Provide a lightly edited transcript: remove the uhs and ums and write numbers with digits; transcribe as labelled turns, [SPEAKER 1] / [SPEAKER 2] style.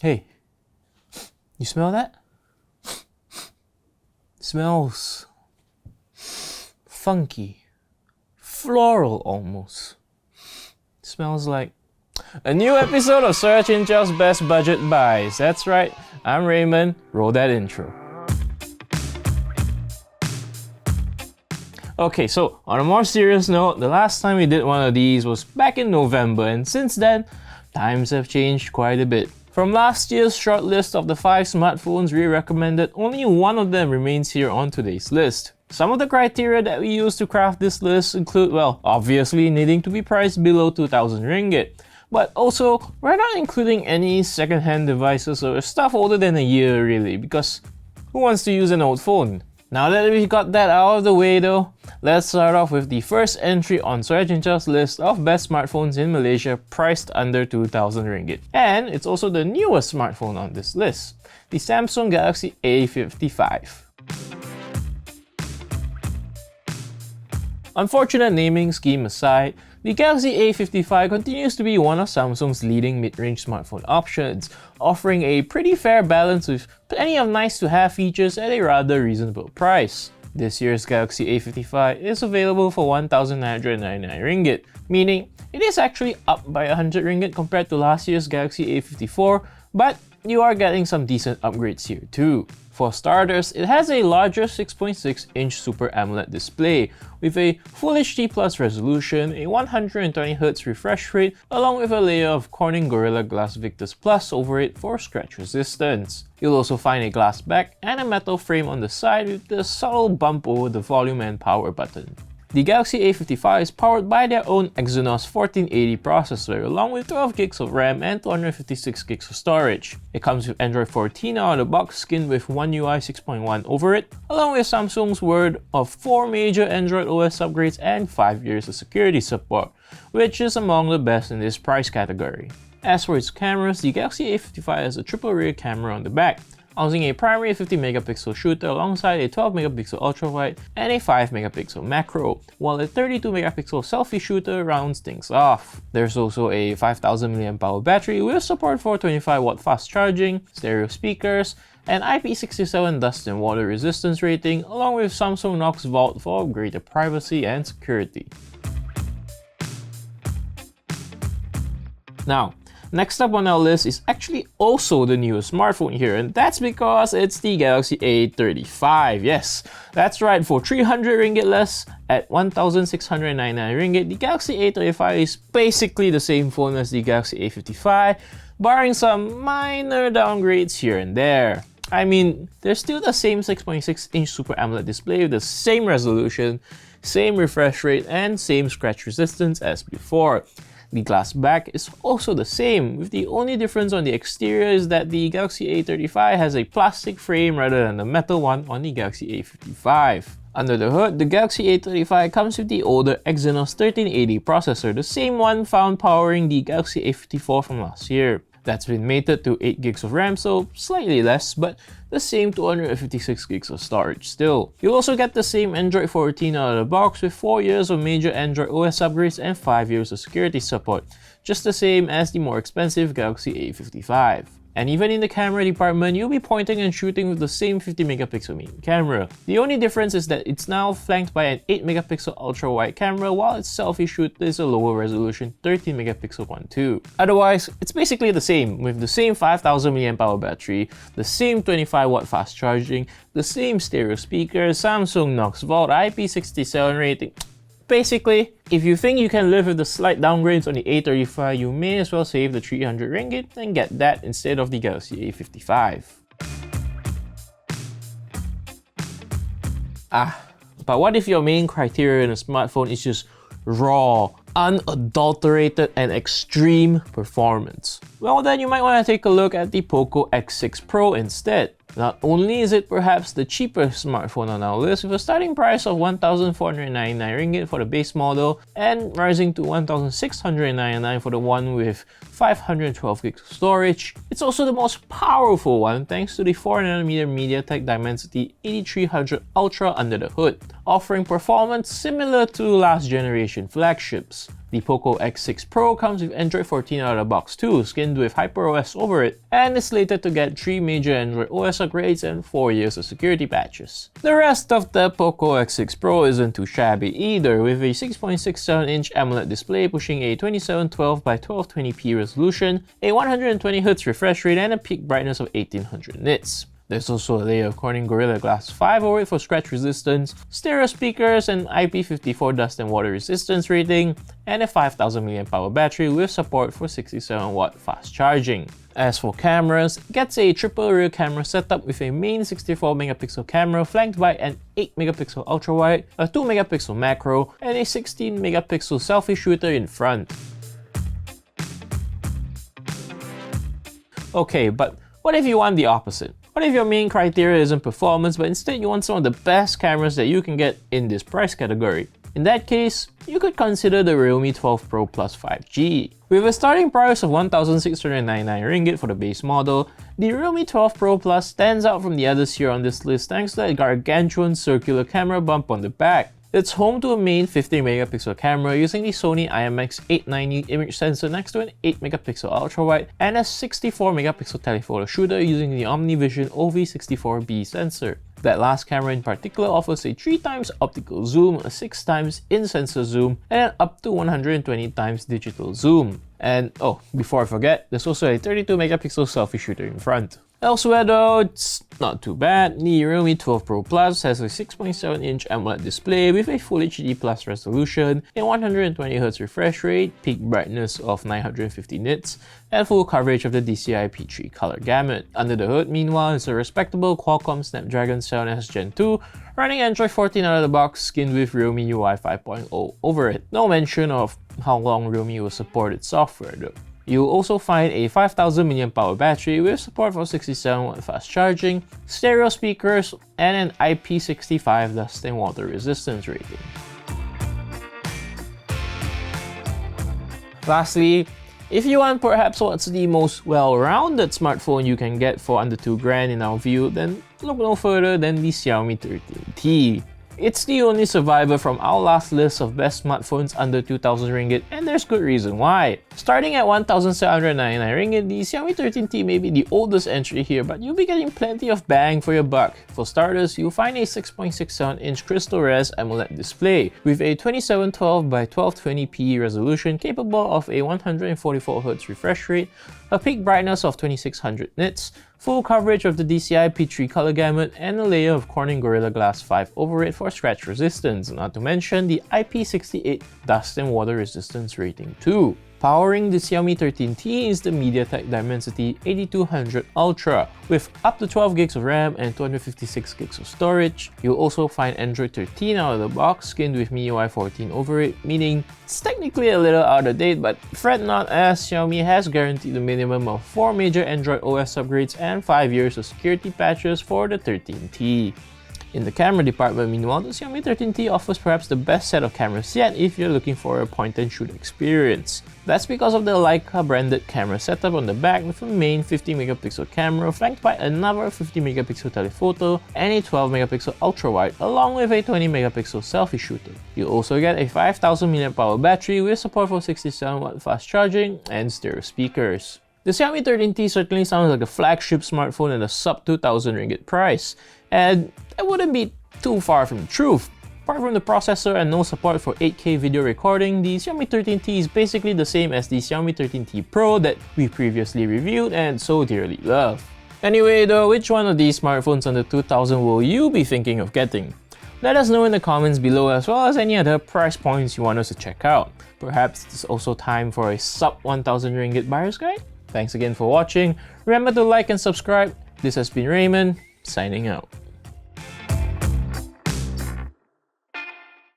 [SPEAKER 1] Hey, you smell that? Smells funky, floral almost. Smells like a new episode of SoyaCincau's Best Budget Buys. That's right, I'm Raymond. Roll that intro. Okay, so on a more serious note, the last time we did one of these was back in November, and since then, times have changed quite a bit. From last year's short list of the 5 smartphones we recommended, only one of them remains here on today's list. Some of the criteria that we used to craft this list include, well, obviously needing to be priced below 2,000 ringgit. But also, we're not including any second-hand devices or stuff older than a year really, because who wants to use an old phone? Now that we got that out of the way though, let's start off with the first entry on SoyaCincau's list of best smartphones in Malaysia priced under 2,000 ringgit. And it's also the newest smartphone on this list, the Samsung Galaxy A55. Unfortunate naming scheme aside, the Galaxy A55 continues to be one of Samsung's leading mid-range smartphone options, offering a pretty fair balance with plenty of nice-to-have features at a rather reasonable price. This year's Galaxy A55 is available for 1,999 ringgit, meaning it is actually up by 100 ringgit compared to last year's Galaxy A54, but you are getting some decent upgrades here too. For starters, it has a larger 6.6-inch Super AMOLED display with a Full HD Plus resolution, a 120Hz refresh rate, along with a layer of Corning Gorilla Glass Victus Plus over it for scratch resistance. You'll also find a glass back and a metal frame on the side with the subtle bump over the volume and power button. The Galaxy A55 is powered by their own Exynos 1480 processor along with 12GB of RAM and 256GB of storage. It comes with Android 14 out of the box skinned with One UI 6.1 over it, along with Samsung's word of 4 major Android OS upgrades and 5 years of security support, which is among the best in this price category. As for its cameras, the Galaxy A55 has a triple rear camera on the back, housing a primary 50MP shooter alongside a 12MP ultrawide and a 5MP macro, while a 32MP selfie shooter rounds things off. There's also a 5000mAh battery with support for 25W fast charging, stereo speakers, and IP67 dust and water resistance rating, along with Samsung Knox Vault for greater privacy and security. Now, next up on our list is actually also the newest smartphone here, and that's because it's the Galaxy A35. Yes, that's right, for 300 ringgit less at 1,699 ringgit, the Galaxy A35 is basically the same phone as the Galaxy A55, barring some minor downgrades here and there. I mean, there's still the same 6.6-inch Super AMOLED display with the same resolution, same refresh rate, and same scratch resistance as before. The glass back is also the same, with the only difference on the exterior is that the Galaxy A35 has a plastic frame rather than the metal one on the Galaxy A55. Under the hood, the Galaxy A35 comes with the older Exynos 1380 processor, the same one found powering the Galaxy A54 from last year. That's been mated to 8GB of RAM, so slightly less, but the same 256GB of storage still. You'll also get the same Android 14 out of the box with 4 years of major Android OS upgrades and 5 years of security support, just the same as the more expensive Galaxy A55. And even in the camera department, you'll be pointing and shooting with the same 50MP main camera. The only difference is that it's now flanked by an 8MP ultra-wide camera, while its selfie shoot is a lower resolution 13MP one too. Otherwise, it's basically the same, with the same 5000mAh battery, the same 25W fast charging, the same stereo speakers, Samsung Knox Vault, IP67 rating. Basically, if you think you can live with the slight downgrades on the A35, you may as well save the 300 ringgit and get that instead of the Galaxy A55. But what if your main criteria in a smartphone is just raw, unadulterated, and extreme performance? Well, then you might want to take a look at the Poco X6 Pro instead. Not only is it perhaps the cheapest smartphone on our list with a starting price of 1,499 ringgit for the base model and rising to 1,699 for the one with 512GB of storage, it's also the most powerful one thanks to the 4nm MediaTek Dimensity 8300 Ultra under the hood, offering performance similar to last generation flagships. The Poco X6 Pro comes with Android 14 out of the box too, skinned with HyperOS over it, and is slated to get 3 major Android OS upgrades and 4 years of security patches. The rest of the Poco X6 Pro isn't too shabby either, with a 6.67-inch AMOLED display pushing a 2712 by 1220p resolution, a 120Hz refresh rate, and a peak brightness of 1800 nits. There's also a layer of Corning Gorilla Glass 5 over it for scratch resistance, stereo speakers, an IP54 dust and water resistance rating, and a 5000 mAh battery with support for 67W fast charging. As for cameras, it gets a triple rear camera setup with a main 64MP camera flanked by an 8MP ultrawide, a 2MP macro, and a 16MP selfie shooter in front. Okay, but what if you want the opposite? What if your main criteria isn't performance, but instead you want some of the best cameras that you can get in this price category? In that case, you could consider the Realme 12 Pro Plus 5G. With a starting price of 1,699 ringgit for the base model, the Realme 12 Pro Plus stands out from the others here on this list thanks to that gargantuan circular camera bump on the back. It's home to a main 50MP camera using the Sony IMX890 image sensor next to an 8MP ultrawide and a 64MP telephoto shooter using the OmniVision OV64B sensor. That last camera in particular offers a 3x optical zoom, a 6x in-sensor zoom, and an up to 120x digital zoom. And oh, before I forget, there's also a 32MP selfie shooter in front. Elsewhere though, it's not too bad. The Realme 12 Pro Plus has a 6.7-inch AMOLED display with a Full HD Plus resolution, a 120Hz refresh rate, peak brightness of 950 nits, and full coverage of the DCI P3 color gamut. Under the hood, meanwhile, is a respectable Qualcomm Snapdragon 7S Gen 2 running Android 14 out of the box, skinned with Realme UI 5.0 over it. No mention of how long Realme will support its software though. You'll also find a 5000 mAh battery with support for 67W fast charging, stereo speakers, and an IP65 dust and water resistance rating. Lastly, if you want perhaps what's the most well-rounded smartphone you can get for under 2 grand in our view, then look no further than the Xiaomi 13T. It's the only survivor from our last list of best smartphones under 2,000 ringgit, and there's good reason why. Starting at 1,799 ringgit, the Xiaomi 13T may be the oldest entry here, but you'll be getting plenty of bang for your buck. For starters, you'll find a 6.67-inch Crystal Res AMOLED display with a 2712 by 1220p resolution capable of a 144Hz refresh rate, a peak brightness of 2600 nits, full coverage of the DCI P3 color gamut, and a layer of Corning Gorilla Glass 5 over it for scratch resistance, not to mention the IP68 dust and water resistance rating too. Powering the Xiaomi 13T is the MediaTek Dimensity 8200 Ultra with up to 12GB of RAM and 256GB of storage. You'll also find Android 13 out of the box, skinned with MIUI 14 over it, meaning it's technically a little out of date, but fret not, as Xiaomi has guaranteed a minimum of 4 major Android OS upgrades and 5 years of security patches for the 13T. In the camera department, meanwhile, the Xiaomi 13T offers perhaps the best set of cameras yet if you're looking for a point-and-shoot experience. That's because of the Leica branded camera setup on the back with a main 50MP camera flanked by another 50MP telephoto and a 12MP ultrawide along with a 20MP selfie shooter. You also get a 5000 mAh battery with support for 67W fast charging and stereo speakers. The Xiaomi 13T certainly sounds like a flagship smartphone at a sub 2,000 ringgit price, and that wouldn't be too far from the truth. Apart from the processor and no support for 8K video recording, the Xiaomi 13T is basically the same as the Xiaomi 13T Pro that we previously reviewed and so dearly love. Anyway though, which one of these smartphones under 2,000 will you be thinking of getting? Let us know in the comments below, as well as any other price points you want us to check out. Perhaps it's also time for a sub 1,000 ringgit buyer's guide? Thanks again for watching. Remember to like and subscribe. This has been Raymond, signing out.